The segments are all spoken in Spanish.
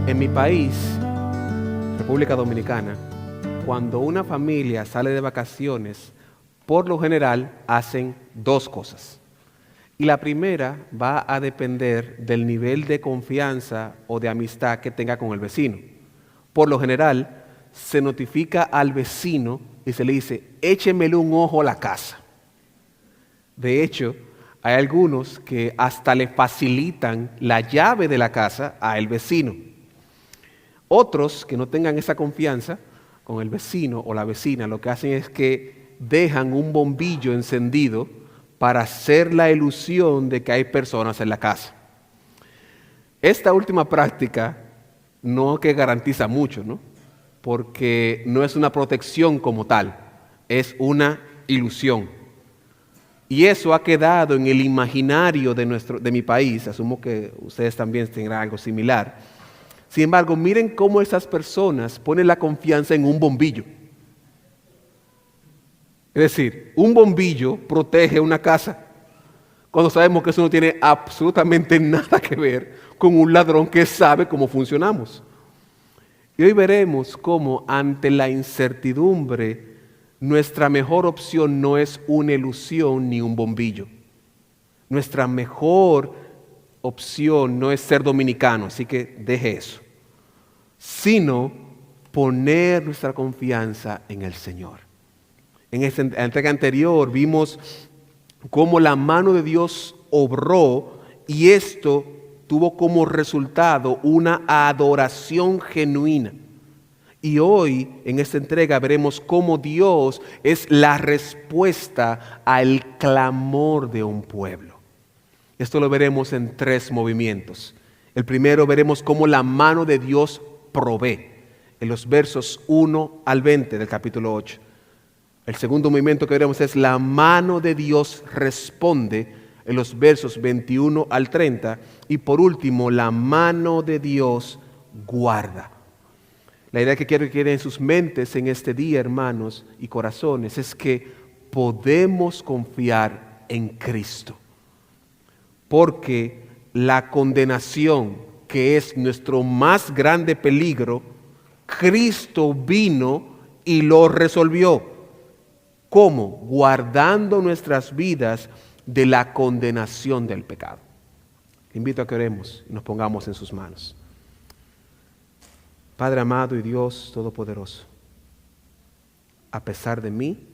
En mi país, República Dominicana, cuando una familia sale de vacaciones, por lo general hacen dos cosas. Y la primera va a depender del nivel de confianza o de amistad que tenga con el vecino. Por lo general, se notifica al vecino y se le dice, échemele un ojo a la casa. De hecho, hay algunos que hasta le facilitan la llave de la casa al vecino. Otros que no tengan esa confianza con el vecino o la vecina, lo que hacen es que dejan un bombillo encendido para hacer la ilusión de que hay personas en la casa. Esta última práctica no que garantiza mucho, ¿no? Porque no es una protección como tal, es una ilusión. Y eso ha quedado en el imaginario de mi país, asumo que ustedes también tendrán algo similar. Sin embargo, miren cómo esas personas ponen la confianza en un bombillo. Es decir, un bombillo protege una casa, cuando sabemos que eso no tiene absolutamente nada que ver con un ladrón que sabe cómo funcionamos. Y hoy veremos cómo ante la incertidumbre, nuestra mejor opción no es una ilusión ni un bombillo. Nuestra mejor opción no es ser dominicano, así que deje eso, sino poner nuestra confianza en el Señor. En esta entrega anterior vimos cómo la mano de Dios obró y esto tuvo como resultado una adoración genuina. Y hoy en esta entrega veremos cómo Dios es la respuesta al clamor de un pueblo. Esto lo veremos en 3 movimientos. El primero veremos cómo la mano de Dios provee, en los versos 1 al 20 del capítulo 8. El segundo movimiento que veremos es la mano de Dios responde, en los versos 21 al 30. Y por último, la mano de Dios guarda. La idea que quiero que quede en sus mentes en este día, hermanos y corazones, es que podemos confiar en Cristo. Porque la condenación, que es nuestro más grande peligro, Cristo vino y lo resolvió. ¿Cómo? Guardando nuestras vidas de la condenación del pecado. Te invito a que oremos y nos pongamos en sus manos. Padre amado y Dios todopoderoso, a pesar de mí,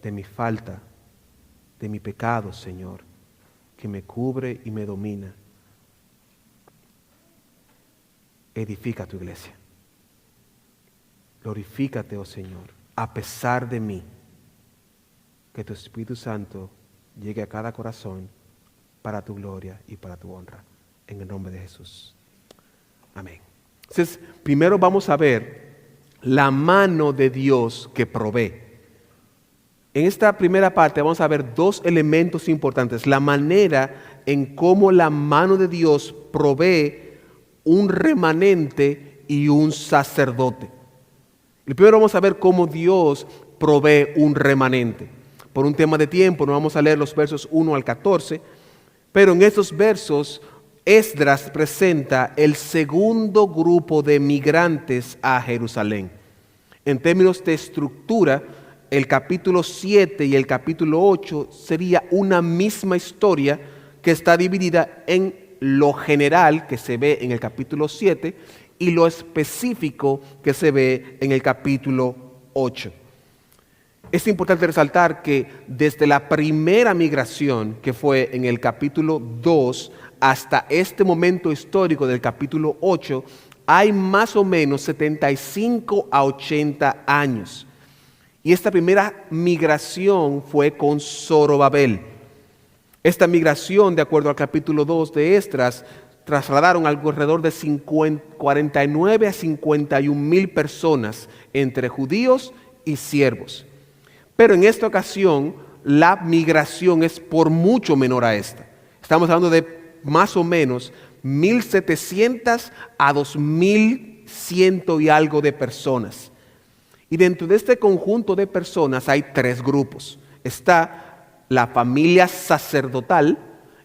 de mi falta, de mi pecado, Señor, que me cubre y me domina, edifica tu iglesia. Glorifícate, oh Señor, a pesar de mí, que tu Espíritu Santo llegue a cada corazón para tu gloria y para tu honra. En el nombre de Jesús. Amén. Entonces, primero vamos a ver la mano de Dios que provee. En esta primera parte vamos a ver 2 elementos importantes. La manera en cómo la mano de Dios provee un remanente y un sacerdote. Y primero vamos a ver cómo Dios provee un remanente. Por un tema de tiempo no vamos a leer los versos 1 al 14, pero en estos versos Esdras presenta el segundo grupo de migrantes a Jerusalén. En términos de estructura, el capítulo 7 y el capítulo 8 sería una misma historia que está dividida en lo general que se ve en el capítulo 7 y lo específico que se ve en el capítulo 8. Es importante resaltar que desde la primera migración, que fue en el capítulo 2, hasta este momento histórico del capítulo 8, hay más o menos 75 a 80 años. Y esta primera migración fue con Zorobabel. Esta migración, de acuerdo al capítulo 2 de Esdras, trasladaron alrededor de 49 a 51 mil personas entre judíos y siervos. Pero en esta ocasión la migración es por mucho menor a esta. Estamos hablando de más o menos 1,700 a 2,100 y algo de personas. Y dentro de este conjunto de personas hay 3 grupos. Está la familia sacerdotal,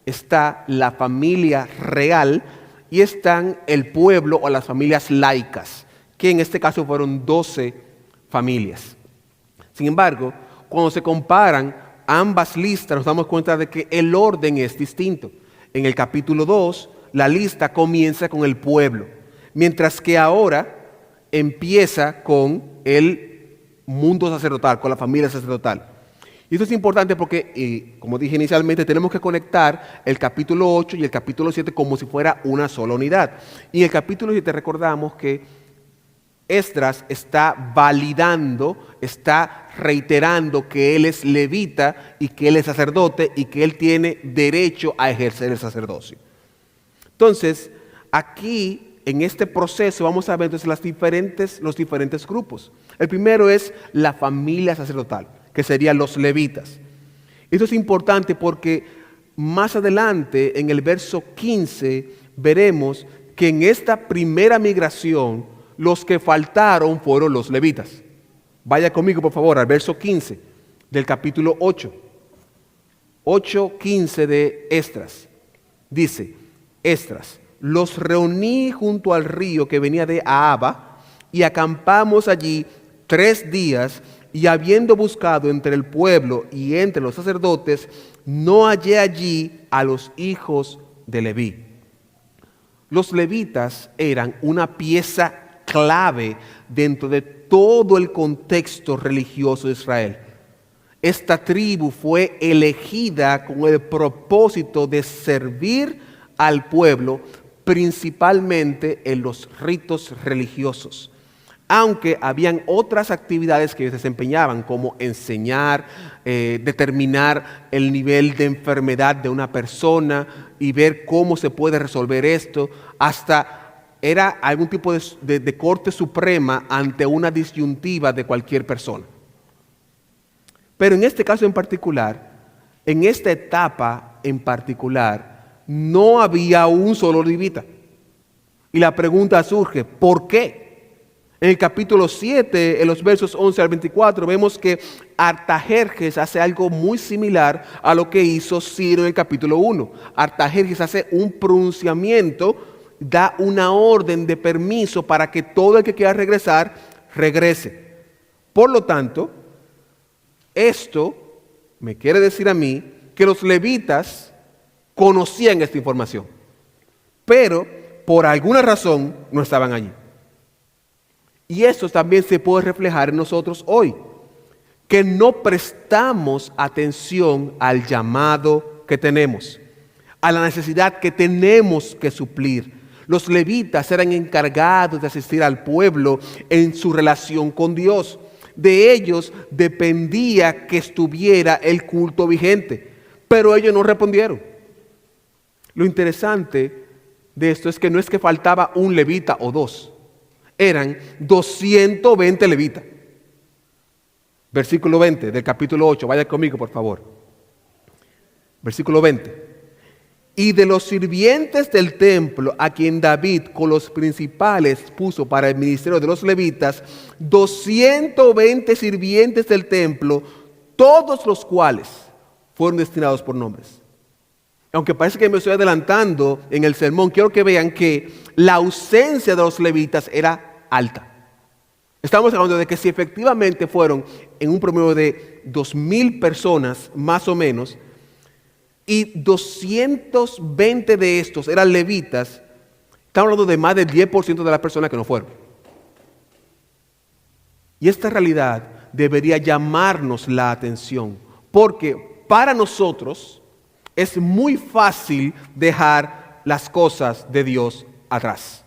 está la familia real y están el pueblo o las familias laicas, que en este caso fueron 12 familias. Sin embargo, cuando se comparan ambas listas, nos damos cuenta de que el orden es distinto. En el capítulo 2, la lista comienza con el pueblo, mientras que ahora empieza con el mundo sacerdotal, con la familia sacerdotal. Y esto es importante porque, como dije inicialmente, tenemos que conectar el capítulo 8 y el capítulo 7 como si fuera una sola unidad. Y en el capítulo 7 recordamos que Esdras está validando, está reiterando que él es levita y que él es sacerdote y que él tiene derecho a ejercer el sacerdocio. Entonces, aquí en este proceso vamos a ver entonces los diferentes grupos. El primero es la familia sacerdotal, que serían los levitas. Esto es importante porque más adelante, en el verso 15, veremos que en esta primera migración, los que faltaron fueron los levitas. Vaya conmigo, por favor, al verso 15 del capítulo 8. 8:15 de Esdras. Dice, Esdras, los reuní junto al río que venía de Ahava y acampamos allí 3 días, y habiendo buscado entre el pueblo y entre los sacerdotes, no hallé allí a los hijos de Leví. Los levitas eran una pieza clave dentro de todo el contexto religioso de Israel. Esta tribu fue elegida con el propósito de servir al pueblo, principalmente en los ritos religiosos. Aunque habían otras actividades que ellos desempeñaban, como enseñar, determinar el nivel de enfermedad de una persona y ver cómo se puede resolver esto, hasta era algún tipo de corte suprema ante una disyuntiva de cualquier persona. Pero en este caso en particular, en esta etapa en particular, no había un solo levita. Y la pregunta surge, ¿por qué? En el capítulo 7, en los versos 11 al 24, vemos que Artajerjes hace algo muy similar a lo que hizo Ciro en el capítulo 1. Artajerjes hace un pronunciamiento, da una orden de permiso para que todo el que quiera regresar, regrese. Por lo tanto, esto me quiere decir a mí que los levitas conocían esta información, pero por alguna razón no estaban allí. Y eso también se puede reflejar en nosotros hoy, que no prestamos atención al llamado que tenemos, a la necesidad que tenemos que suplir. Los levitas eran encargados de asistir al pueblo en su relación con Dios. De ellos dependía que estuviera el culto vigente, pero ellos no respondieron. Lo interesante de esto es que no es que faltaba un levita o dos, eran 220 levitas. Versículo 20 del capítulo 8, vaya conmigo por favor. Versículo 20. Y de los sirvientes del templo, a quien David con los principales puso para el ministerio de los levitas, 220 sirvientes del templo, todos los cuales fueron destinados por nombres. Aunque parece que me estoy adelantando en el sermón, quiero que vean que la ausencia de los levitas era alta. Estamos hablando de que si efectivamente fueron en un promedio de 2,000 personas, más o menos, y 220 de estos eran levitas, estamos hablando de más del 10% de las personas que no fueron. Y esta realidad debería llamarnos la atención, porque para nosotros es muy fácil dejar las cosas de Dios atrás.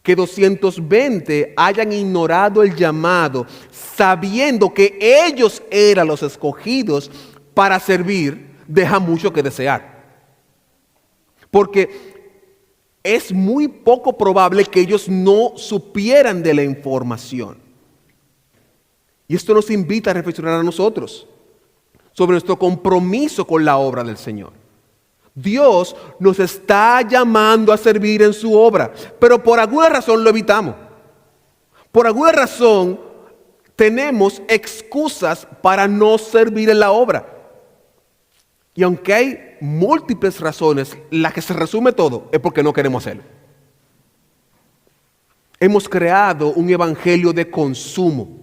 Que 220 hayan ignorado el llamado, sabiendo que ellos eran los escogidos para servir, deja mucho que desear. Porque es muy poco probable que ellos no supieran de la información. Y esto nos invita a reflexionar a nosotros sobre nuestro compromiso con la obra del Señor. Dios nos está llamando a servir en su obra, pero por alguna razón lo evitamos. Por alguna razón tenemos excusas para no servir en la obra. Y aunque hay múltiples razones, la que se resume todo es porque no queremos hacerlo. Hemos creado un evangelio de consumo.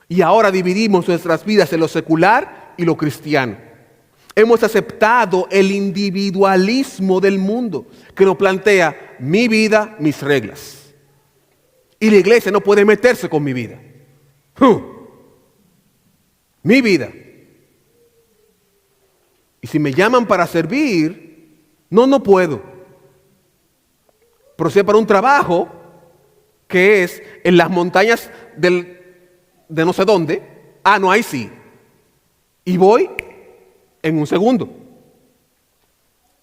Y ahora dividimos nuestras vidas en lo secular y lo cristiano. Hemos aceptado el individualismo del mundo que nos plantea mi vida, mis reglas. Y la iglesia no puede meterse con mi vida. Mi vida. Y si me llaman para servir, no puedo. Pero si es para un trabajo que es en las montañas de no sé dónde, no, ahí sí. Y voy en un segundo.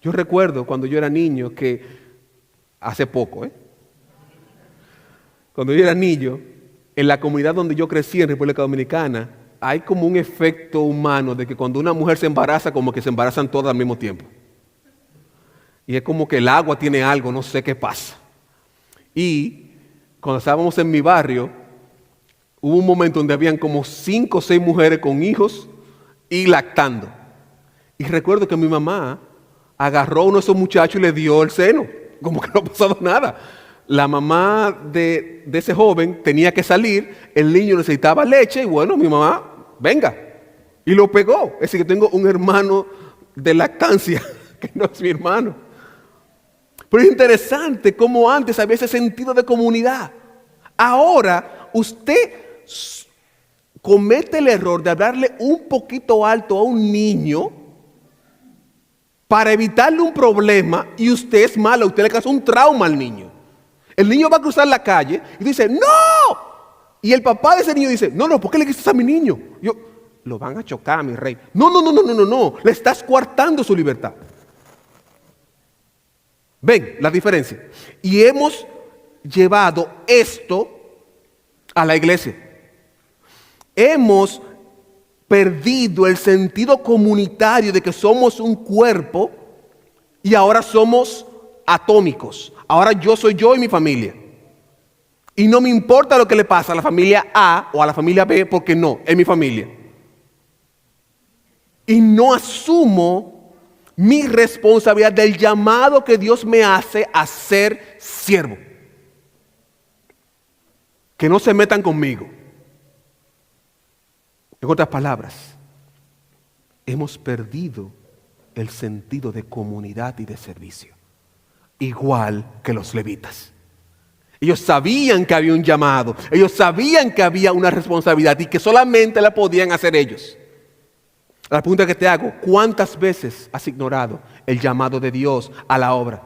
Yo recuerdo cuando yo era niño que, hace poco, cuando yo era niño, en la comunidad donde yo crecí en República Dominicana, hay como un efecto humano de que cuando una mujer se embaraza, como que se embarazan todas al mismo tiempo. Y es como que el agua tiene algo, no sé qué pasa. Y cuando estábamos en mi barrio, hubo un momento donde habían como 5 o 6 mujeres con hijos y lactando. Y recuerdo que mi mamá agarró a uno de esos muchachos y le dio el seno, como que no ha pasado nada. La mamá de ese joven tenía que salir, el niño necesitaba leche y bueno, mi mamá, venga. Y lo pegó. Es decir, que tengo un hermano de lactancia que no es mi hermano. Pero es interesante cómo antes había ese sentido de comunidad. Ahora usted comete el error de hablarle un poquito alto a un niño para evitarle un problema y usted es malo, usted le causó un trauma al niño. El niño va a cruzar la calle y dice, ¡no! Y el papá de ese niño dice, no, ¿por qué le quitas a mi niño? Lo van a chocar, mi rey. No, le estás coartando su libertad. ¿Ven la diferencia? Y hemos llevado esto a la iglesia. Hemos perdido el sentido comunitario de que somos un cuerpo y ahora somos atómicos. Ahora yo soy yo y mi familia. Y no me importa lo que le pasa a la familia A o a la familia B porque no, es mi familia. Y no asumo mi responsabilidad del llamado que Dios me hace a ser siervo. Que no se metan conmigo. En otras palabras, hemos perdido el sentido de comunidad y de servicio, igual que los levitas. Ellos sabían que había un llamado, ellos sabían que había una responsabilidad y que solamente la podían hacer ellos. La pregunta que te hago, ¿cuántas veces has ignorado el llamado de Dios a la obra?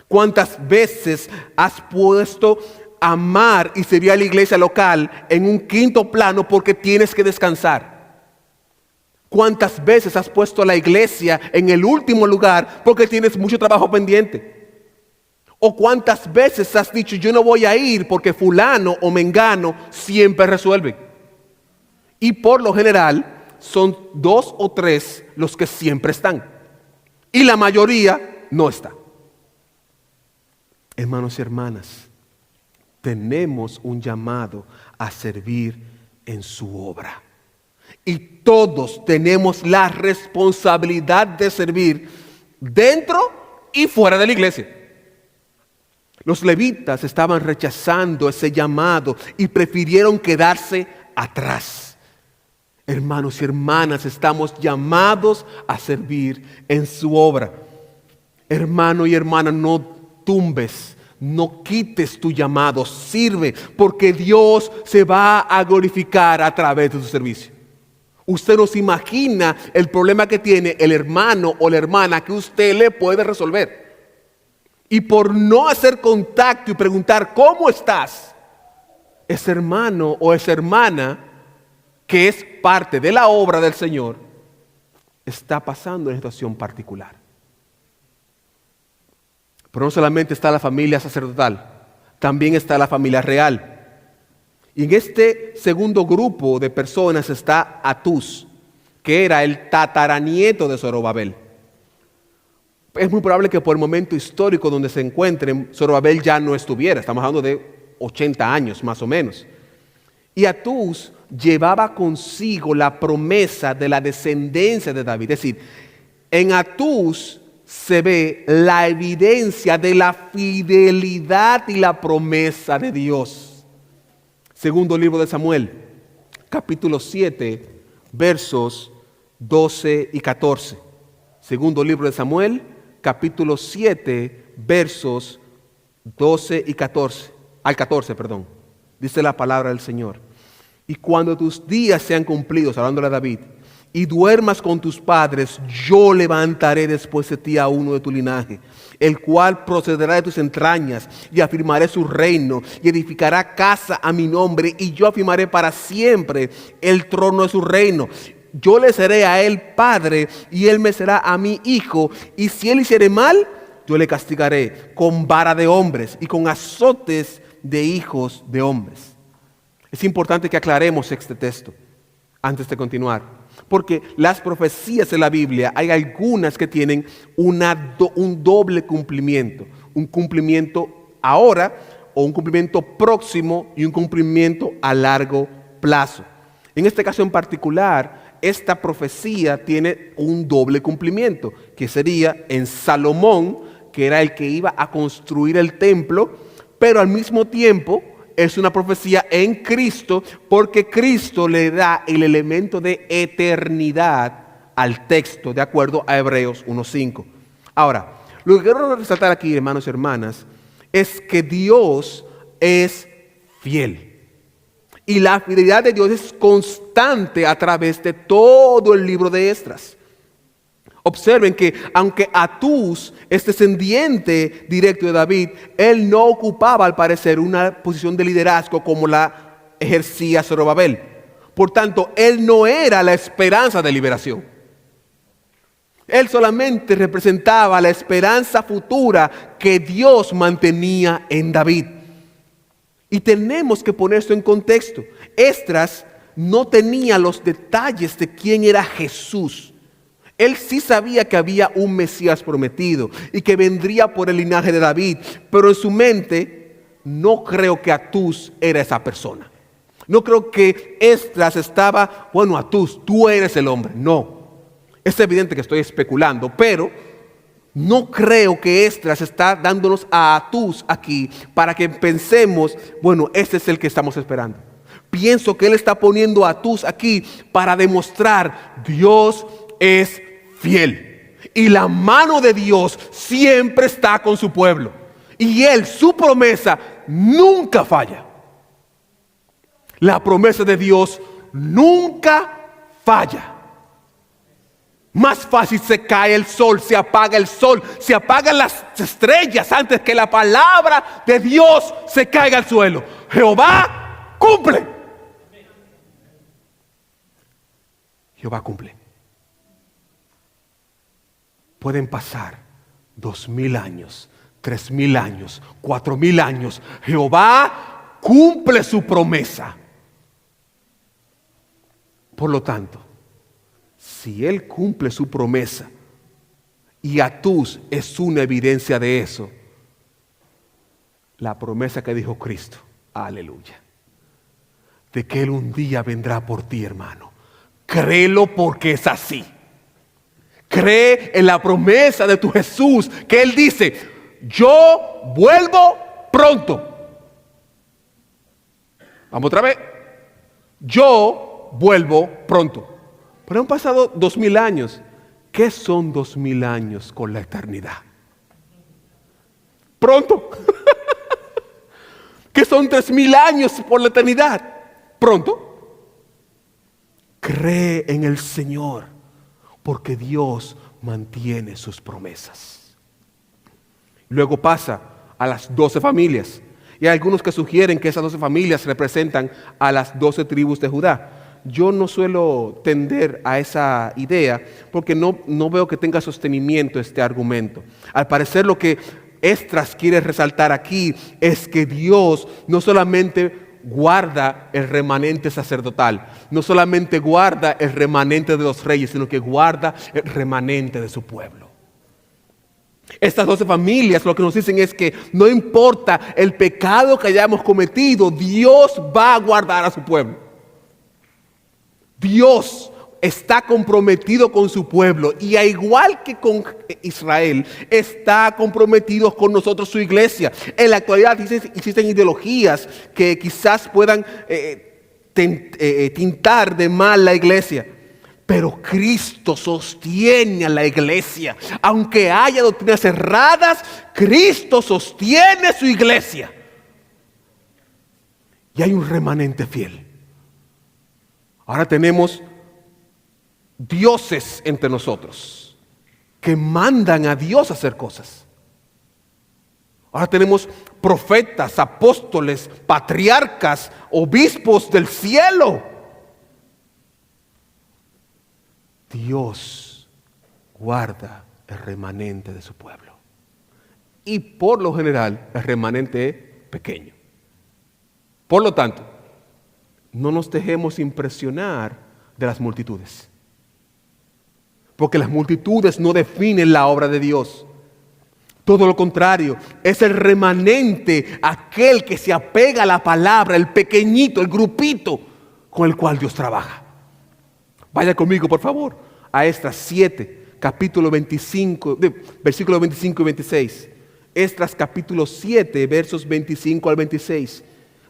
¿Cuántas veces has puesto amar y servir a la iglesia local en un quinto plano porque tienes que descansar? ¿Cuántas veces has puesto a la iglesia en el último lugar porque tienes mucho trabajo pendiente? ¿O cuántas veces has dicho, yo no voy a ir porque fulano o mengano siempre resuelven? Y por lo general son 2 o 3 los que siempre están. Y la mayoría no está. Hermanos y hermanas, tenemos un llamado a servir en su obra. Y todos tenemos la responsabilidad de servir dentro y fuera de la iglesia. Los levitas estaban rechazando ese llamado y prefirieron quedarse atrás. Hermanos y hermanas, estamos llamados a servir en su obra. Hermano y hermana, no tumbes, no quites tu llamado, sirve, porque Dios se va a glorificar a través de tu servicio. Usted no se imagina el problema que tiene el hermano o la hermana que usted le puede resolver. Y por no hacer contacto y preguntar ¿cómo estás? Ese hermano o esa hermana que es parte de la obra del Señor está pasando una situación particular. Pero no solamente está la familia sacerdotal, también está la familia real. Y en este segundo grupo de personas está Atús, que era el tataranieto de Zorobabel. Es muy probable que por el momento histórico donde se encuentren, Zorobabel ya no estuviera. Estamos hablando de 80 años más o menos. Y Atús llevaba consigo la promesa de la descendencia de David. Es decir, En Atús se ve la evidencia de la fidelidad y la promesa de Dios. Segundo libro de Samuel, capítulo 7, versos 12 y 14. Segundo libro de Samuel, capítulo 7, versos 12 y 14. Al 14, perdón. Dice la palabra del Señor. Y cuando tus días sean cumplidos, hablándole a David, y duermas con tus padres, yo levantaré después de ti a uno de tu linaje, el cual procederá de tus entrañas, y afirmaré su reino, y edificará casa a mi nombre, y yo afirmaré para siempre el trono de su reino. Yo le seré a él padre, y él me será a mí hijo, y si él hiciere mal, yo le castigaré con vara de hombres y con azotes de hijos de hombres. Es importante que aclaremos este texto antes de continuar, porque las profecías de la Biblia hay algunas que tienen un doble cumplimiento, un cumplimiento ahora o un cumplimiento próximo y un cumplimiento a largo plazo. En este caso en particular, esta profecía tiene un doble cumplimiento, que sería en Salomón, que era el que iba a construir el templo, pero al mismo tiempo es una profecía en Cristo, porque Cristo le da el elemento de eternidad al texto, de acuerdo a Hebreos 1:5. Ahora, lo que quiero resaltar aquí, hermanos y hermanas, es que Dios es fiel. Y la fidelidad de Dios es constante a través de todo el libro de Esdras. Observen que aunque Atús es descendiente directo de David, él no ocupaba al parecer una posición de liderazgo como la ejercía Zorobabel. Por tanto, él no era la esperanza de liberación. Él solamente representaba la esperanza futura que Dios mantenía en David. Y tenemos que poner esto en contexto. Esdras no tenía los detalles de quién era Jesús. Él sí sabía que había un Mesías prometido y que vendría por el linaje de David, pero en su mente no creo que Atús era esa persona. No creo que Esdras estaba, bueno, Atús, tú eres el hombre. No, es evidente que estoy especulando, pero no creo que Esdras está dándonos a Atús aquí para que pensemos, bueno, este es el que estamos esperando. Pienso que él está poniendo a Atús aquí para demostrar Dios es fiel y la mano de Dios siempre está con su pueblo y él, su promesa nunca falla. La promesa de Dios nunca falla. Más fácil se cae el sol, se apaga el sol, se apagan las estrellas antes que la palabra de Dios se caiga al suelo. Jehová cumple. Jehová cumple. Pueden pasar 2000 años, 3000 años, 4000 años. Jehová cumple su promesa. Por lo tanto, si Él cumple su promesa y Atús es una evidencia de eso, la promesa que dijo Cristo, aleluya, de que Él un día vendrá por ti, hermano. Créelo porque es así. Cree en la promesa de tu Jesús, que Él dice, yo vuelvo pronto. Vamos otra vez. Yo vuelvo pronto. Pero han pasado 2000 años. ¿Qué son 2000 años con la eternidad? Pronto. ¿Qué son 3000 años por la eternidad? Pronto. Cree en el Señor, porque Dios mantiene sus promesas. Luego pasa a las 12 familias. Y hay algunos que sugieren que esas 12 familias representan a las 12 tribus de Judá. Yo no suelo tender a esa idea porque no veo que tenga sostenimiento este argumento. Al parecer lo que Esdras quiere resaltar aquí es que Dios no solamente guarda el remanente sacerdotal, no solamente guarda el remanente de los reyes, sino que guarda el remanente de su pueblo. Estas 12 familias lo que nos dicen es que no importa el pecado que hayamos cometido, Dios va a guardar a su pueblo. Dios está comprometido con su pueblo y al igual que con Israel, está comprometido con nosotros, su iglesia. En la actualidad existen ideologías que quizás puedan tintar de mal la iglesia, pero Cristo sostiene a la iglesia. Aunque haya doctrinas erradas, Cristo sostiene su iglesia. Y hay un remanente fiel. Ahora tenemos dioses entre nosotros que mandan a Dios a hacer cosas. Ahora tenemos profetas, apóstoles, patriarcas, obispos del cielo. Dios guarda el remanente de su pueblo. Y por lo general el remanente es pequeño. Por lo tanto, no nos dejemos impresionar de las multitudes. Porque las multitudes no definen la obra de Dios. Todo lo contrario, es el remanente, aquel que se apega a la palabra, el pequeñito, el grupito con el cual Dios trabaja. Vaya conmigo, por favor, a Esdras 7, capítulo 25, versículos 25 y 26. Esdras capítulo 7, versos 25 al 26.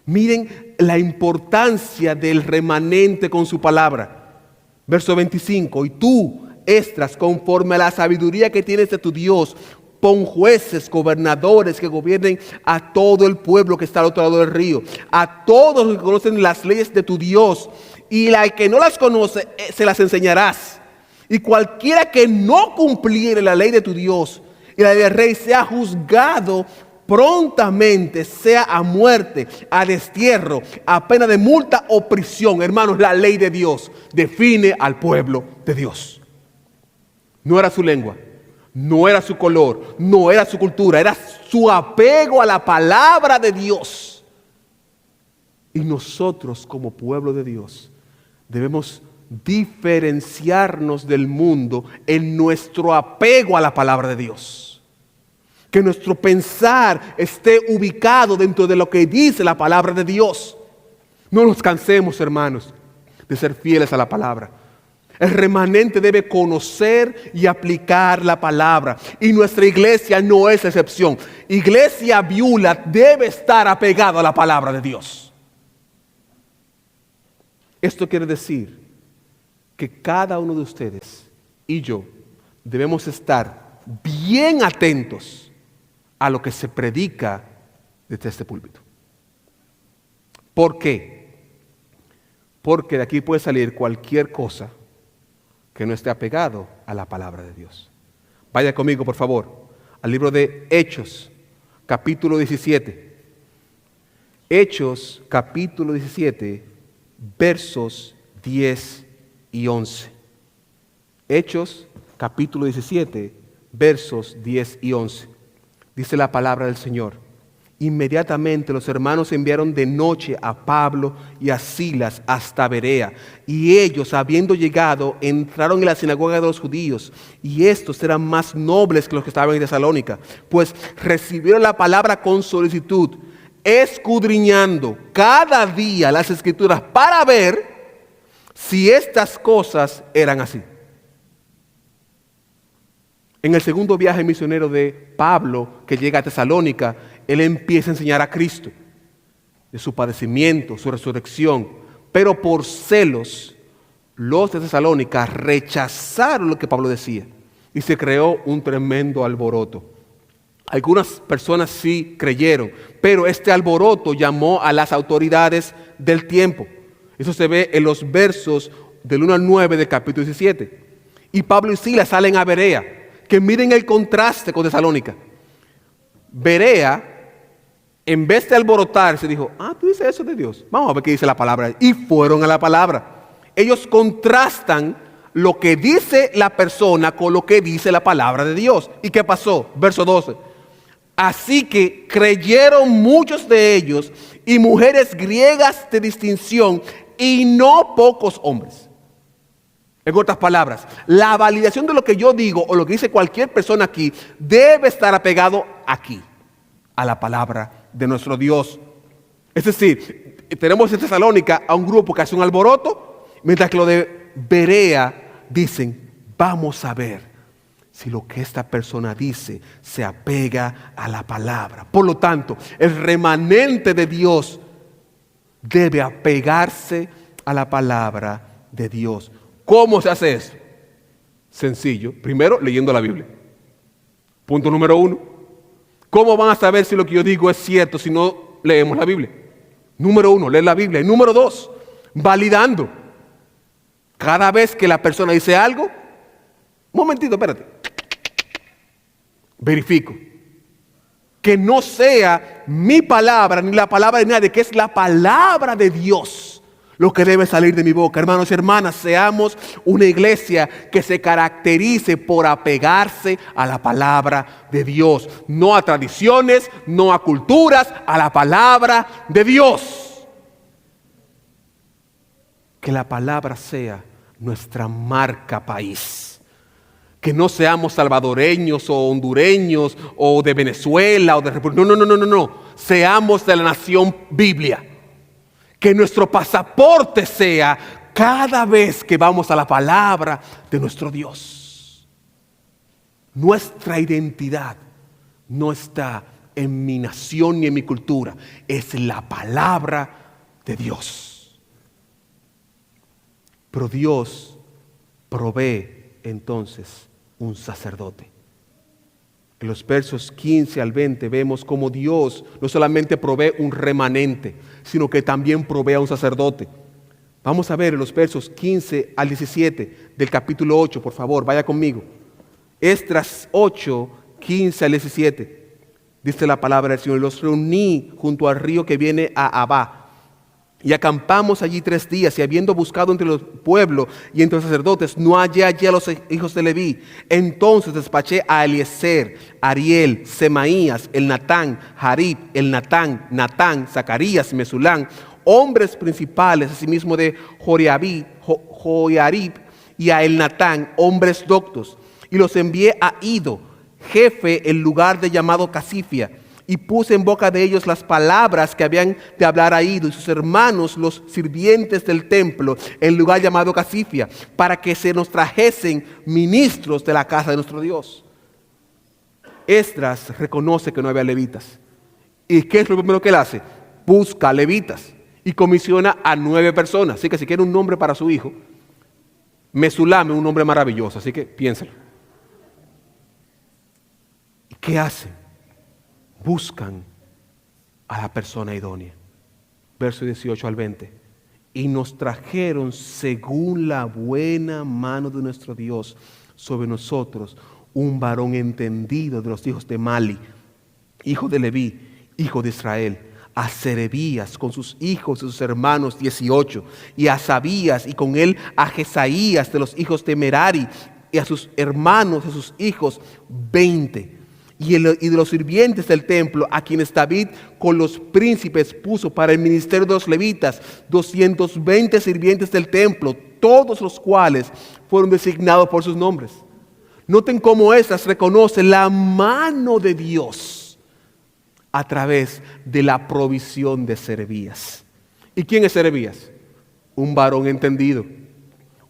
Miren la importancia del remanente con su palabra. Verso 25. Y tú, Esdras, conforme a la sabiduría que tienes de tu Dios, pon jueces, gobernadores que gobiernen a todo el pueblo que está al otro lado del río, a todos los que conocen las leyes de tu Dios, y al que no las conoce, se las enseñarás. Y cualquiera que no cumpliere la ley de tu Dios y la del rey sea juzgado prontamente, sea a muerte, a destierro, a pena de multa o prisión. Hermanos, la ley de Dios define al pueblo de Dios. No era su lengua, no era su color, no era su cultura, era su apego a la palabra de Dios. Y nosotros como pueblo de Dios debemos diferenciarnos del mundo en nuestro apego a la palabra de Dios. Que nuestro pensar esté ubicado dentro de lo que dice la palabra de Dios. No nos cansemos, hermanos, de ser fieles a la palabra. El remanente debe conocer y aplicar la palabra. Y nuestra iglesia no es excepción. Iglesia Beulah debe estar apegada a la palabra de Dios. Esto quiere decir que cada uno de ustedes y yo debemos estar bien atentos a lo que se predica desde este púlpito. ¿Por qué? Porque de aquí puede salir cualquier cosa que no esté apegado a la palabra de Dios. Vaya conmigo, por favor, al libro de Hechos, capítulo 17. Hechos, capítulo 17, versos 10 y 11. Hechos, capítulo 17, versos 10 y 11. Dice la palabra del Señor. Inmediatamente los hermanos enviaron de noche a Pablo y a Silas hasta Berea. Y ellos, habiendo llegado, entraron en la sinagoga de los judíos. Y estos eran más nobles que los que estaban en Tesalónica, pues recibieron la palabra con solicitud, escudriñando cada día las Escrituras para ver si estas cosas eran así. En el segundo viaje misionero de Pablo, que llega a Tesalónica, él empieza a enseñar a Cristo, de su padecimiento, su resurrección. Pero por celos, los de Tesalónica rechazaron lo que Pablo decía y se creó un tremendo alboroto. Algunas personas sí creyeron, pero este alboroto llamó a las autoridades del tiempo. Eso se ve en los versos del 1 al 9 del capítulo 17. Y Pablo y Silas salen a Berea. Que miren el contraste con Tesalónica. Berea, en vez de alborotarse, dijo, tú dices eso de Dios. Vamos a ver qué dice la palabra. Y fueron a la palabra. Ellos contrastan lo que dice la persona con lo que dice la palabra de Dios. ¿Y qué pasó? Verso 12. Así que creyeron muchos de ellos y mujeres griegas de distinción y no pocos hombres. En otras palabras, la validación de lo que yo digo o lo que dice cualquier persona aquí debe estar apegado aquí, a la palabra de nuestro Dios. Es decir, tenemos en Tesalónica a un grupo que hace un alboroto, mientras que los de Berea dicen, vamos a ver si lo que esta persona dice se apega a la palabra. Por lo tanto, el remanente de Dios debe apegarse a la palabra de Dios. ¿Cómo se hace eso? Sencillo. Primero, leyendo la Biblia. Punto número 1. ¿Cómo van a saber si lo que yo digo es cierto si no leemos la Biblia? Número 1, leer la Biblia. Y número 2, validando. Cada vez que la persona dice algo, un momentito, espérate. Verifico. Que no sea mi palabra ni la palabra de nadie, que es la palabra de Dios lo que debe salir de mi boca. Hermanos y hermanas, seamos una iglesia que se caracterice por apegarse a la palabra de Dios. No a tradiciones, no a culturas, a la palabra de Dios. Que la palabra sea nuestra marca país. Que no seamos salvadoreños o hondureños o de Venezuela o de República. No. Seamos de la nación Biblia. Que nuestro pasaporte sea cada vez que vamos a la palabra de nuestro Dios. Nuestra identidad no está en mi nación ni en mi cultura. Es la palabra de Dios. Pero Dios provee entonces un sacerdote. En los versos 15 al 20 vemos cómo Dios no solamente provee un remanente, sino que también provee a un sacerdote. Vamos a ver en los versos 15 al 17 del capítulo 8, por favor, vaya conmigo. Esdras 8, 15 al 17. Dice la palabra del Señor: los reuní junto al río que viene a Abá. Y acampamos allí 3 días, y habiendo buscado entre los pueblos y entre los sacerdotes, no hallé allí a los hijos de Leví. Entonces despaché a Eliezer, Ariel, Semaías, el Natán, Jarib, el Natán, Zacarías, Mesulán, hombres principales, asimismo de Joiarib, y a el Natán, hombres doctos. Y los envié a Ido, jefe el lugar de llamado Casifia. Y puse en boca de ellos las palabras que habían de hablar a Ido y sus hermanos, los sirvientes del templo, el lugar llamado Casifia, para que se nos trajesen ministros de la casa de nuestro Dios. Esdras reconoce que no había levitas. ¿Y qué es lo primero que él hace? Busca levitas y comisiona a 9 personas. Así que si quiere un nombre para su hijo, Mesulam es un nombre maravilloso, así que piénselo. ¿Y qué hacen? Buscan a la persona idónea. Verso 18 al 20. Y nos trajeron según la buena mano de nuestro Dios sobre nosotros un varón entendido de los hijos de Mali, hijo de Leví, hijo de Israel, a Serebías con sus hijos y sus hermanos 18, y a Sabías y con él a Jesaías de los hijos de Merari, y a sus hermanos y a sus hijos 20. Y de los sirvientes del templo, a quienes David con los príncipes puso para el ministerio de los levitas, 220 sirvientes del templo, todos los cuales fueron designados por sus nombres. Noten cómo estas reconocen la mano de Dios a través de la provisión de Serebías. ¿Y quién es Serebías? Un varón entendido,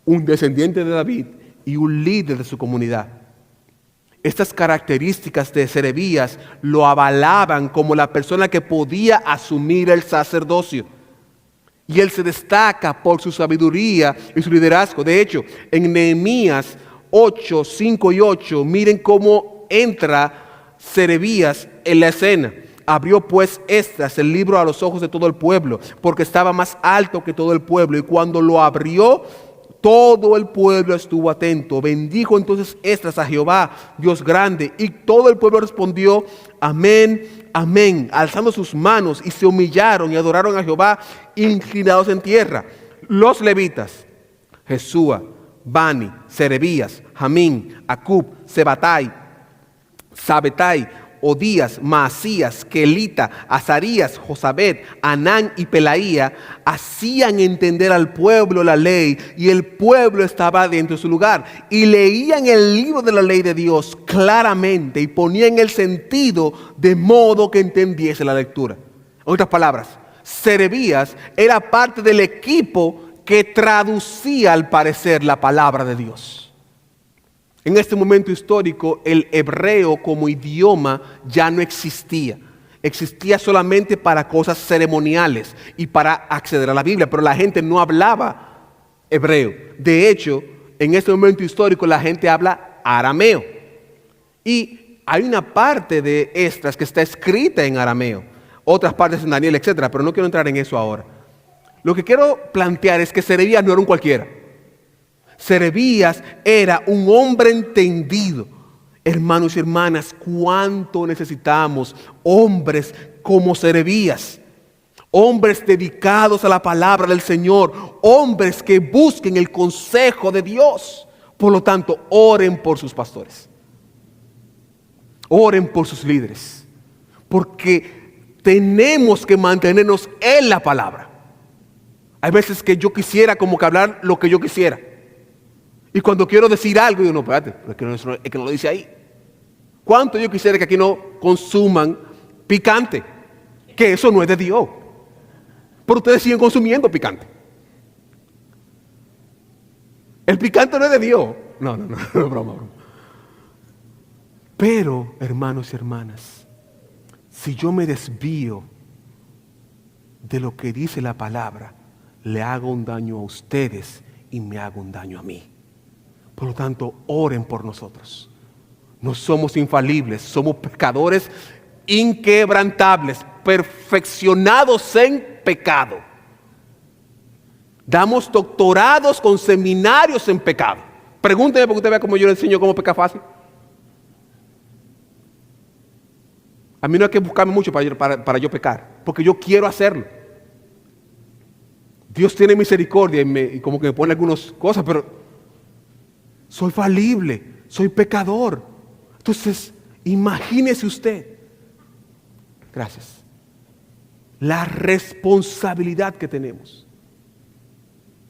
un descendiente de David y un líder de su comunidad. Estas características de Serebías lo avalaban como la persona que podía asumir el sacerdocio. Y él se destaca por su sabiduría y su liderazgo. De hecho, en Nehemías 8, 5 y 8, miren cómo entra Serebías en la escena. Abrió pues Esdras el libro a los ojos de todo el pueblo, porque estaba más alto que todo el pueblo. Y cuando lo abrió, todo el pueblo estuvo atento. Bendijo entonces Esdras a Jehová, Dios grande. Y todo el pueblo respondió: amén, amén, alzando sus manos, y se humillaron y adoraron a Jehová, inclinados en tierra. Los levitas, Jesúa, Bani, Serebías, Jamín, Acub, Sebatai, Sabetai, Odías, Maasías, Kelita, Azarías, Josabed, Anán y Pelaía hacían entender al pueblo la ley, y el pueblo estaba dentro de su lugar y leían el libro de la ley de Dios claramente y ponían el sentido de modo que entendiese la lectura. En otras palabras, Serebías era parte del equipo que traducía al parecer la palabra de Dios. En este momento histórico, el hebreo como idioma ya no existía. Existía solamente para cosas ceremoniales y para acceder a la Biblia, pero la gente no hablaba hebreo. De hecho, en este momento histórico la gente habla arameo. Y hay una parte de Esdras que está escrita en arameo, otras partes en Daniel, etcétera, pero no quiero entrar en eso ahora. Lo que quiero plantear es que Serebías no era un cualquiera. Serebías era un hombre entendido. Hermanos y hermanas, cuánto necesitamos hombres como Serebías. Hombres dedicados a la palabra del Señor. Hombres que busquen el consejo de Dios. Por lo tanto, oren por sus pastores. Oren por sus líderes. Porque tenemos que mantenernos en la palabra. Hay veces que yo quisiera como que hablar lo que yo quisiera. Y cuando quiero decir algo, digo, no, espérate, es que no lo dice ahí. ¿Cuánto yo quisiera que aquí no consuman picante? Que eso no es de Dios. Pero ustedes siguen consumiendo picante. El picante no es de Dios. No, broma. Pero, hermanos y hermanas, si yo me desvío de lo que dice la palabra, le hago un daño a ustedes y me hago un daño a mí. Por lo tanto, oren por nosotros. No somos infalibles, somos pecadores inquebrantables, perfeccionados en pecado. Damos doctorados con seminarios en pecado. Pregúnteme porque usted vea cómo yo le enseño cómo pecar fácil. A mí no hay que buscarme mucho para yo pecar, porque yo quiero hacerlo. Dios tiene misericordia y como que me pone algunas cosas, pero soy falible, soy pecador. Entonces, imagínese usted, gracias, la responsabilidad que tenemos.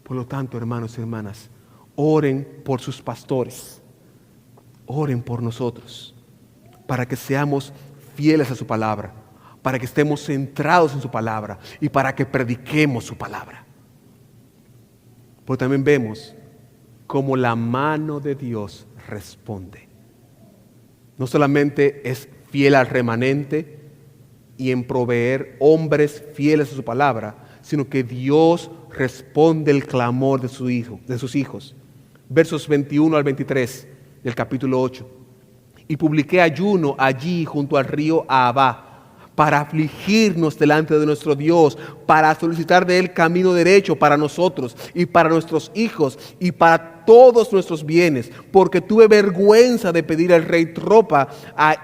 Por lo tanto, hermanos y hermanas, oren por sus pastores, oren por nosotros, para que seamos fieles a su palabra, para que estemos centrados en su palabra y para que prediquemos su palabra. Pero también vemos cómo la mano de Dios responde. No solamente es fiel al remanente y en proveer hombres fieles a su palabra, sino que Dios responde el clamor de sus hijos. Versos 21 al 23 del capítulo 8. Y publiqué ayuno allí junto al río Ahava, para afligirnos delante de nuestro Dios, para solicitar de Él camino derecho para nosotros y para nuestros hijos y para todos nuestros bienes, porque tuve vergüenza de pedir al rey tropa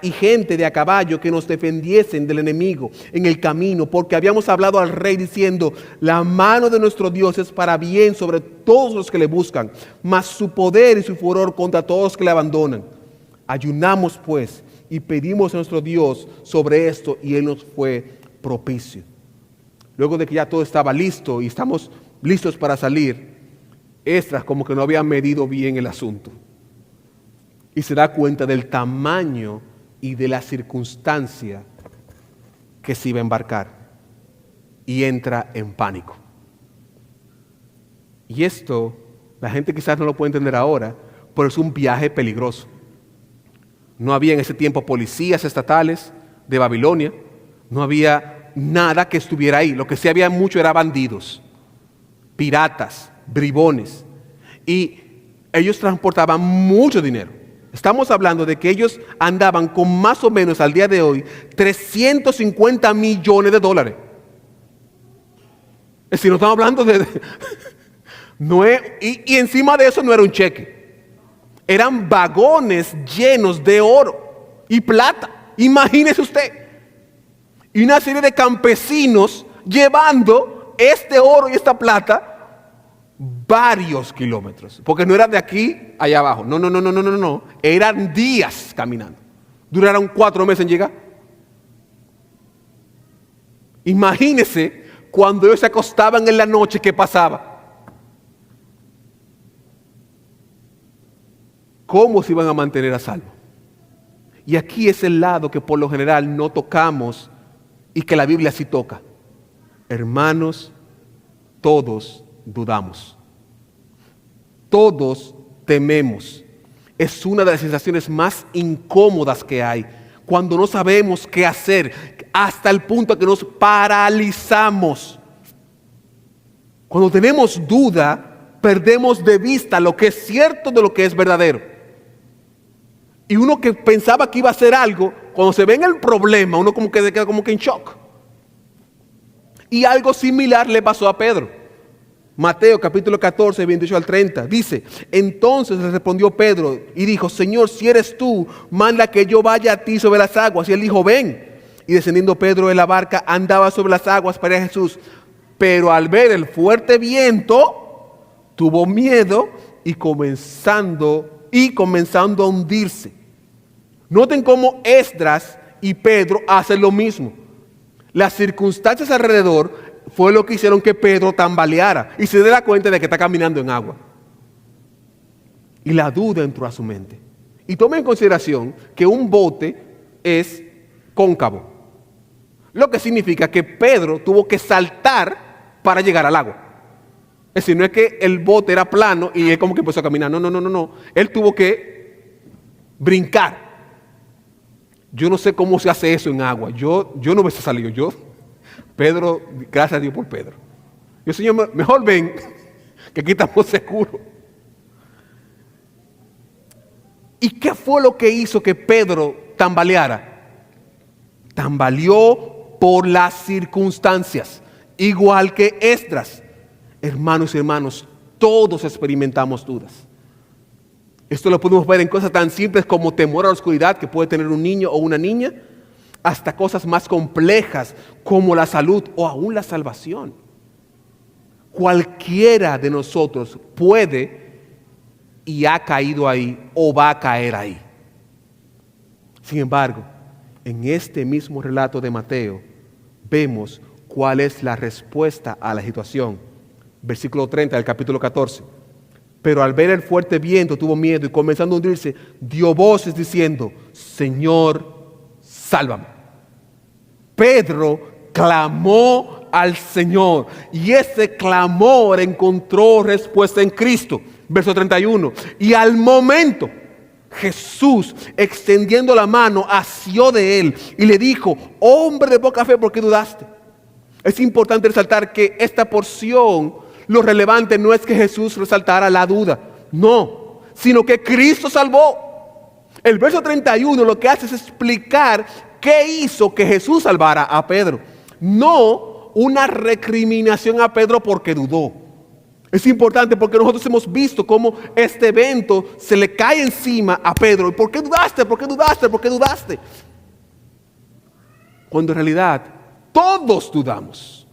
y gente de a caballo que nos defendiesen del enemigo en el camino, porque habíamos hablado al rey diciendo, la mano de nuestro Dios es para bien sobre todos los que le buscan, mas su poder y su furor contra todos los que le abandonan. Ayunamos pues y pedimos a nuestro Dios sobre esto y Él nos fue propicio. Luego de que ya todo estaba listo y estamos listos para salir, Esdras como que no había medido bien el asunto y se da cuenta del tamaño y de la circunstancia que se iba a embarcar y entra en pánico. Y esto, la gente quizás no lo puede entender ahora, pero es un viaje peligroso. No había en ese tiempo policías estatales de Babilonia. No había nada que estuviera ahí. Lo que sí había mucho era bandidos, piratas, bribones. Y ellos transportaban mucho dinero. Estamos hablando de que ellos andaban con más o menos al día de hoy 350 millones de dólares. Es decir, no estamos hablando de... y encima de eso no era un cheque. Eran vagones llenos de oro y plata. Imagínese usted. Y una serie de campesinos llevando este oro y esta plata varios kilómetros. Porque no era de aquí allá abajo. No. Eran días caminando. Duraron 4 meses en llegar. Imagínese cuando ellos se acostaban en la noche, ¿qué pasaba? ¿Cómo se iban a mantener a salvo? Y aquí es el lado que por lo general no tocamos y que la Biblia sí toca. Hermanos, todos dudamos. Todos tememos. Es una de las sensaciones más incómodas que hay, cuando no sabemos qué hacer, hasta el punto que nos paralizamos. Cuando tenemos duda, perdemos de vista lo que es cierto de lo que es verdadero. Y uno que pensaba que iba a hacer algo, cuando se ve en el problema, uno como que queda como que en shock. Y algo similar le pasó a Pedro. Mateo capítulo 14, 28 al 30, dice: entonces le respondió Pedro y dijo: Señor, si eres tú, manda que yo vaya a ti sobre las aguas. Y él dijo: ven. Y descendiendo Pedro de la barca, andaba sobre las aguas para ir a Jesús. Pero al ver el fuerte viento, tuvo miedo y comenzando a hundirse. Noten cómo Esdras y Pedro hacen lo mismo. Las circunstancias alrededor fue lo que hicieron que Pedro tambaleara y se diera cuenta de que está caminando en agua. Y la duda entró a su mente. Y tome en consideración que un bote es cóncavo, lo que significa que Pedro tuvo que saltar para llegar al agua. Es decir, no es que el bote era plano y él como que empezó a caminar. No. Él tuvo que brincar. Yo no sé cómo se hace eso en agua. Yo no hubiese salido. Pedro, gracias a Dios por Pedro. Yo, Señor, mejor ven, que aquí estamos seguros. ¿Y qué fue lo que hizo que Pedro tambaleara? Tambaleó por las circunstancias, igual que Esdras. Hermanos y hermanas, todos experimentamos dudas. Esto lo podemos ver en cosas tan simples como temor a la oscuridad que puede tener un niño o una niña, hasta cosas más complejas como la salud o aún la salvación. Cualquiera de nosotros puede y ha caído ahí o va a caer ahí. Sin embargo, en este mismo relato de Mateo vemos cuál es la respuesta a la situación. Versículo 30 del capítulo 14. Pero al ver el fuerte viento tuvo miedo y comenzando a hundirse, dio voces diciendo: Señor, sálvame. Pedro clamó al Señor y ese clamor encontró respuesta en Cristo. Verso 31. Y al momento Jesús, extendiendo la mano, asió de él y le dijo: hombre de poca fe, ¿por qué dudaste? Es importante resaltar que esta porción, lo relevante no es que Jesús resaltara la duda, no, sino que Cristo salvó. El verso 31 lo que hace es explicar qué hizo que Jesús salvara a Pedro, no una recriminación a Pedro porque dudó. Es importante porque nosotros hemos visto cómo este evento se le cae encima a Pedro. ¿Por qué dudaste? ¿Por qué dudaste? ¿Por qué dudaste? Cuando en realidad todos dudamos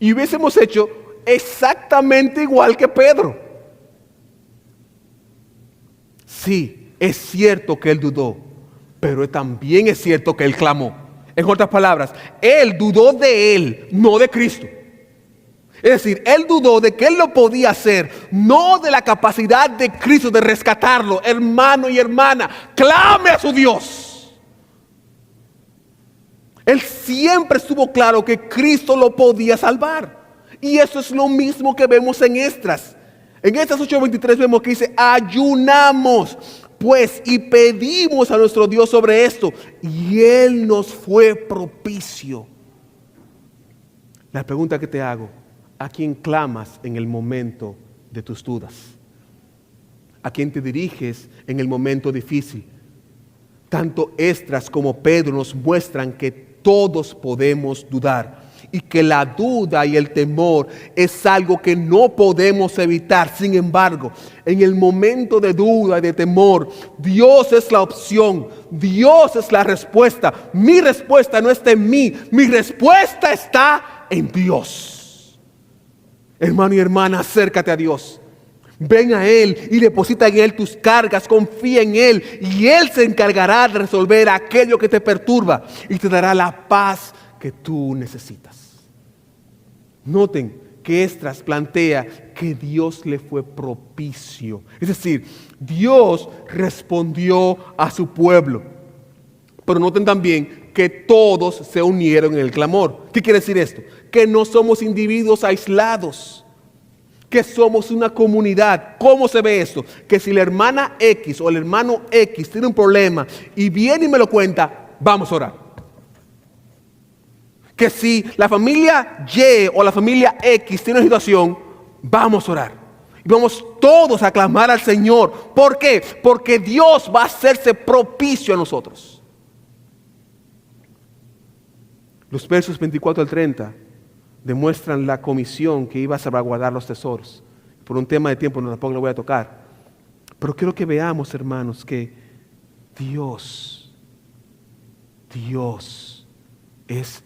y hubiésemos hecho exactamente igual que Pedro. Sí, es cierto que él dudó, pero también es cierto que él clamó. En otras palabras, él dudó de él, no de Cristo. Es decir, él dudó de que él lo podía hacer, no de la capacidad de Cristo de rescatarlo. Hermano y hermana, clame a su Dios. Él siempre estuvo claro que Cristo lo podía salvar. Y eso es lo mismo que vemos en Esdras. En Esdras 8:23 vemos que dice: ayunamos pues y pedimos a nuestro Dios sobre esto, y Él nos fue propicio. La pregunta que te hago: ¿a quién clamas en el momento de tus dudas? ¿A quién te diriges en el momento difícil? Tanto Esdras como Pedro nos muestran que todos podemos dudar y que la duda y el temor es algo que no podemos evitar. Sin embargo, en el momento de duda y de temor, Dios es la opción, Dios es la respuesta. Mi respuesta no está en mí, mi respuesta está en Dios. Hermano y hermana, acércate a Dios. Ven a Él y deposita en Él tus cargas, confía en Él y Él se encargará de resolver aquello que te perturba y te dará la paz que tú necesitas. Noten que Esdras plantea que Dios le fue propicio. Es decir, Dios respondió a su pueblo. Pero noten también que todos se unieron en el clamor. ¿Qué quiere decir esto? Que no somos individuos aislados. que somos una comunidad. ¿Cómo se ve esto? Que si la hermana X o el hermano X tiene un problema y viene y me lo cuenta, vamos a orar. Que si la familia Y o la familia X tiene una situación, vamos a orar. Y vamos todos a clamar al Señor. ¿Por qué? Porque Dios va a hacerse propicio a nosotros. Los versos 24 al 30 demuestran la comisión que iba a salvaguardar los tesoros. Por un tema de tiempo no tampoco lo voy a tocar. Pero quiero que veamos, hermanos, que Dios es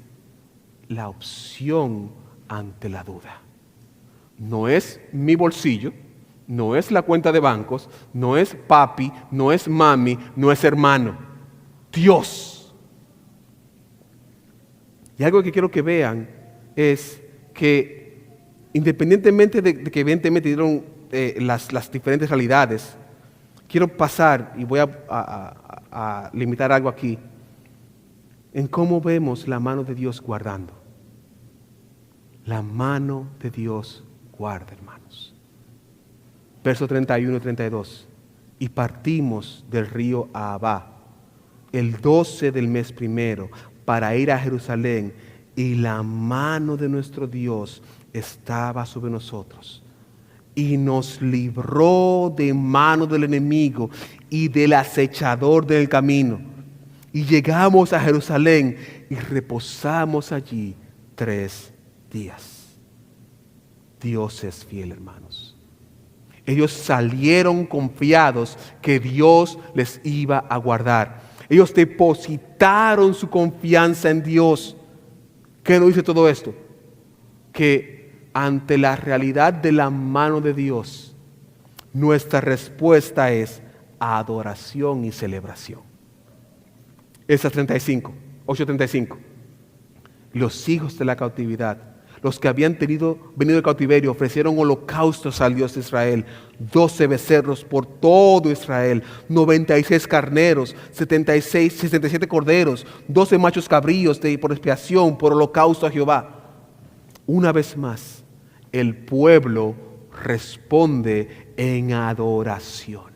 la opción ante la duda. No es mi bolsillo, no es la cuenta de bancos, no es papi, no es mami, no es hermano. Dios. Y algo que quiero que vean es que independientemente de que evidentemente dieron las diferentes realidades, quiero pasar y voy a limitar algo aquí en cómo vemos la mano de Dios guardando. La mano de Dios guarda, hermanos. Verso 31 y 32. Y partimos del río Ahava el 12 del mes primero para ir a Jerusalén, y la mano de nuestro Dios estaba sobre nosotros y nos libró de mano del enemigo y del acechador del camino. Y llegamos a Jerusalén y reposamos allí 3 días. Dios es fiel, hermanos. Ellos salieron confiados que Dios les iba a guardar. Ellos depositaron su confianza en Dios. ¿Qué nos dice todo esto? Que ante la realidad de la mano de Dios, nuestra respuesta es adoración y celebración. Esas 8:35. Los hijos de la cautividad, los que habían venido del cautiverio, ofrecieron holocaustos al Dios de Israel, 12 becerros por todo Israel, 96 carneros, 67 corderos, 12 machos cabríos por expiación, por holocausto a Jehová. Una vez más, el pueblo responde en adoración.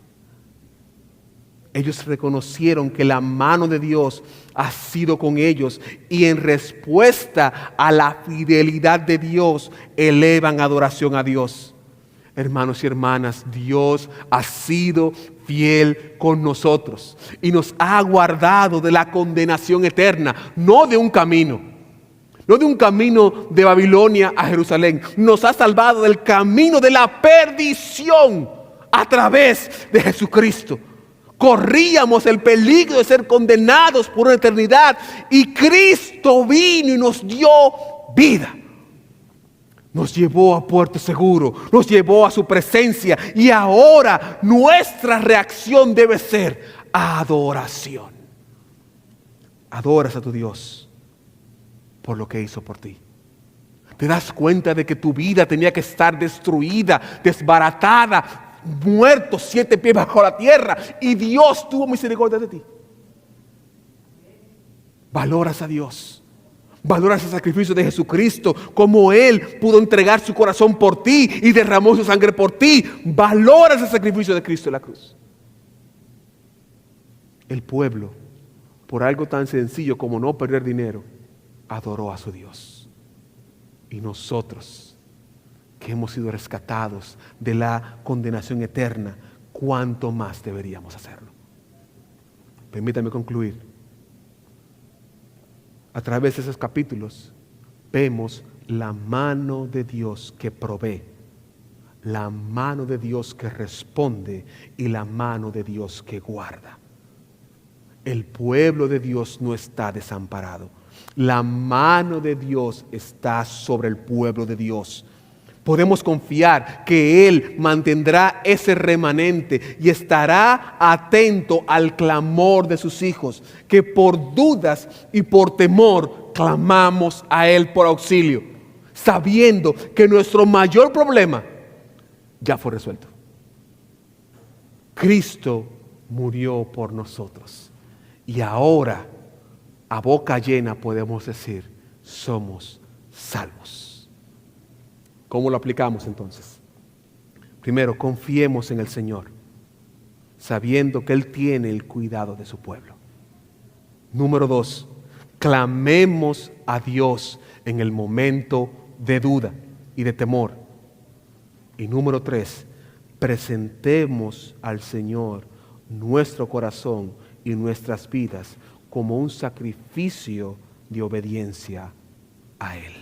Ellos reconocieron que la mano de Dios ha sido con ellos y en respuesta a la fidelidad de Dios elevan adoración a Dios. Hermanos y hermanas, Dios ha sido fiel con nosotros y nos ha guardado de la condenación eterna, no de un camino. No de un camino de Babilonia a Jerusalén. Nos ha salvado del camino de la perdición a través de Jesucristo. Corríamos el peligro de ser condenados por una eternidad y Cristo vino y nos dio vida. Nos llevó a puerto seguro, nos llevó a su presencia y ahora nuestra reacción debe ser adoración. Adoras a tu Dios por lo que hizo por ti. Te das cuenta de que tu vida tenía que estar destruida, desbaratada, muerto 7 pies bajo la tierra, y Dios tuvo misericordia de ti. Valoras a Dios, valoras el sacrificio de Jesucristo, como Él pudo entregar su corazón por ti y derramó su sangre por ti. Valoras el sacrificio de Cristo en la cruz. El pueblo, por algo tan sencillo como no perder dinero, adoró a su Dios. Y nosotros, que hemos sido rescatados de la condenación eterna, ¿cuánto más deberíamos hacerlo? Permítame concluir. A través de esos capítulos vemos la mano de Dios que provee, la mano de Dios que responde y la mano de Dios que guarda. El pueblo de Dios no está desamparado. La mano de Dios está sobre el pueblo de Dios. Podemos confiar que Él mantendrá ese remanente y estará atento al clamor de sus hijos, que por dudas y por temor clamamos a Él por auxilio, sabiendo que nuestro mayor problema ya fue resuelto. Cristo murió por nosotros y ahora a boca llena podemos decir, somos salvos. ¿Cómo lo aplicamos entonces? Primero, confiemos en el Señor, sabiendo que Él tiene el cuidado de su pueblo. Número 2, clamemos a Dios en el momento de duda y de temor. Y número 3, presentemos al Señor nuestro corazón y nuestras vidas como un sacrificio de obediencia a Él.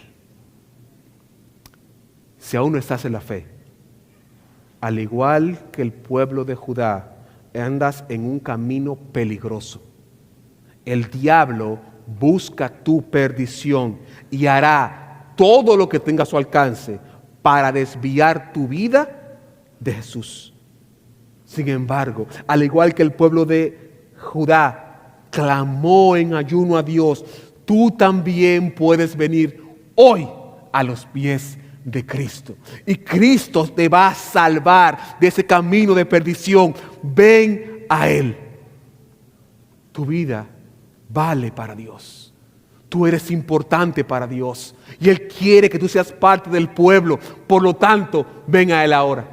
Si aún no estás en la fe, al igual que el pueblo de Judá, andas en un camino peligroso. El diablo busca tu perdición y hará todo lo que tenga a su alcance para desviar tu vida de Jesús. Sin embargo, al igual que el pueblo de Judá clamó en ayuno a Dios, tú también puedes venir hoy a los pies de Cristo. Y Cristo te va a salvar de ese camino de perdición. Ven a Él. Tu vida vale para Dios. Tú eres importante para Dios. Y Él quiere que tú seas parte del pueblo. Por lo tanto, ven a Él ahora.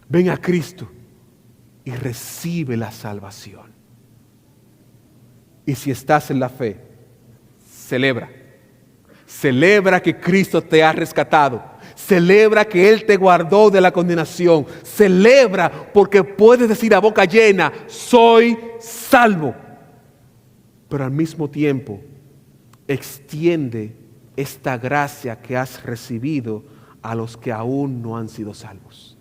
Ven a Cristo y recibe la salvación. Y si estás en la fe, celebra. Celebra que Cristo te ha rescatado. Celebra que Él te guardó de la condenación. Celebra porque puedes decir a boca llena, soy salvo. Pero al mismo tiempo, extiende esta gracia que has recibido a los que aún no han sido salvos.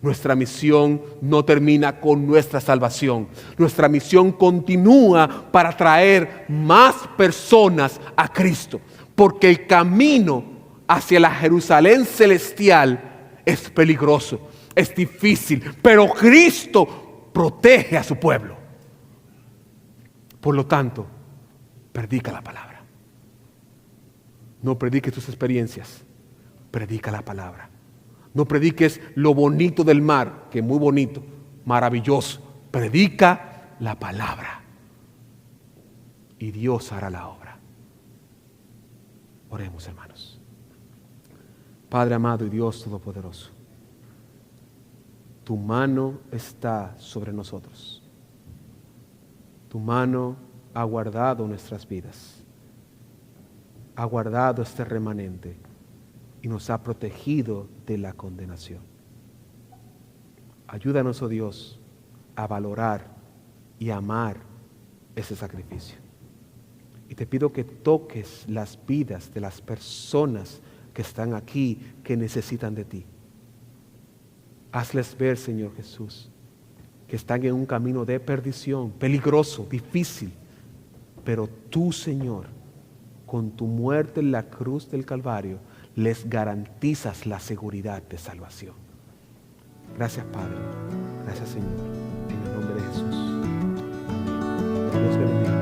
Nuestra misión no termina con nuestra salvación. Nuestra misión continúa para traer más personas a Cristo. Porque el camino hacia la Jerusalén celestial es peligroso, es difícil, pero Cristo protege a su pueblo. Por lo tanto, predica la palabra. No prediques tus experiencias, predica la palabra. No prediques lo bonito del mar, que es muy bonito, maravilloso. Predica la palabra y Dios hará la obra. Oremos, hermanos. Padre amado y Dios todopoderoso, tu mano está sobre nosotros. Tu mano ha guardado nuestras vidas, ha guardado este remanente y nos ha protegido de la condenación. Ayúdanos, oh Dios, a valorar y amar ese sacrificio. Y te pido que toques las vidas de las personas que están aquí, que necesitan de ti. Hazles ver, Señor Jesús, que están en un camino de perdición, peligroso, difícil. Pero tú, Señor, con tu muerte en la cruz del Calvario, les garantizas la seguridad de salvación. Gracias, Padre. Gracias, Señor. En el nombre de Jesús. Amén. Dios te bendiga.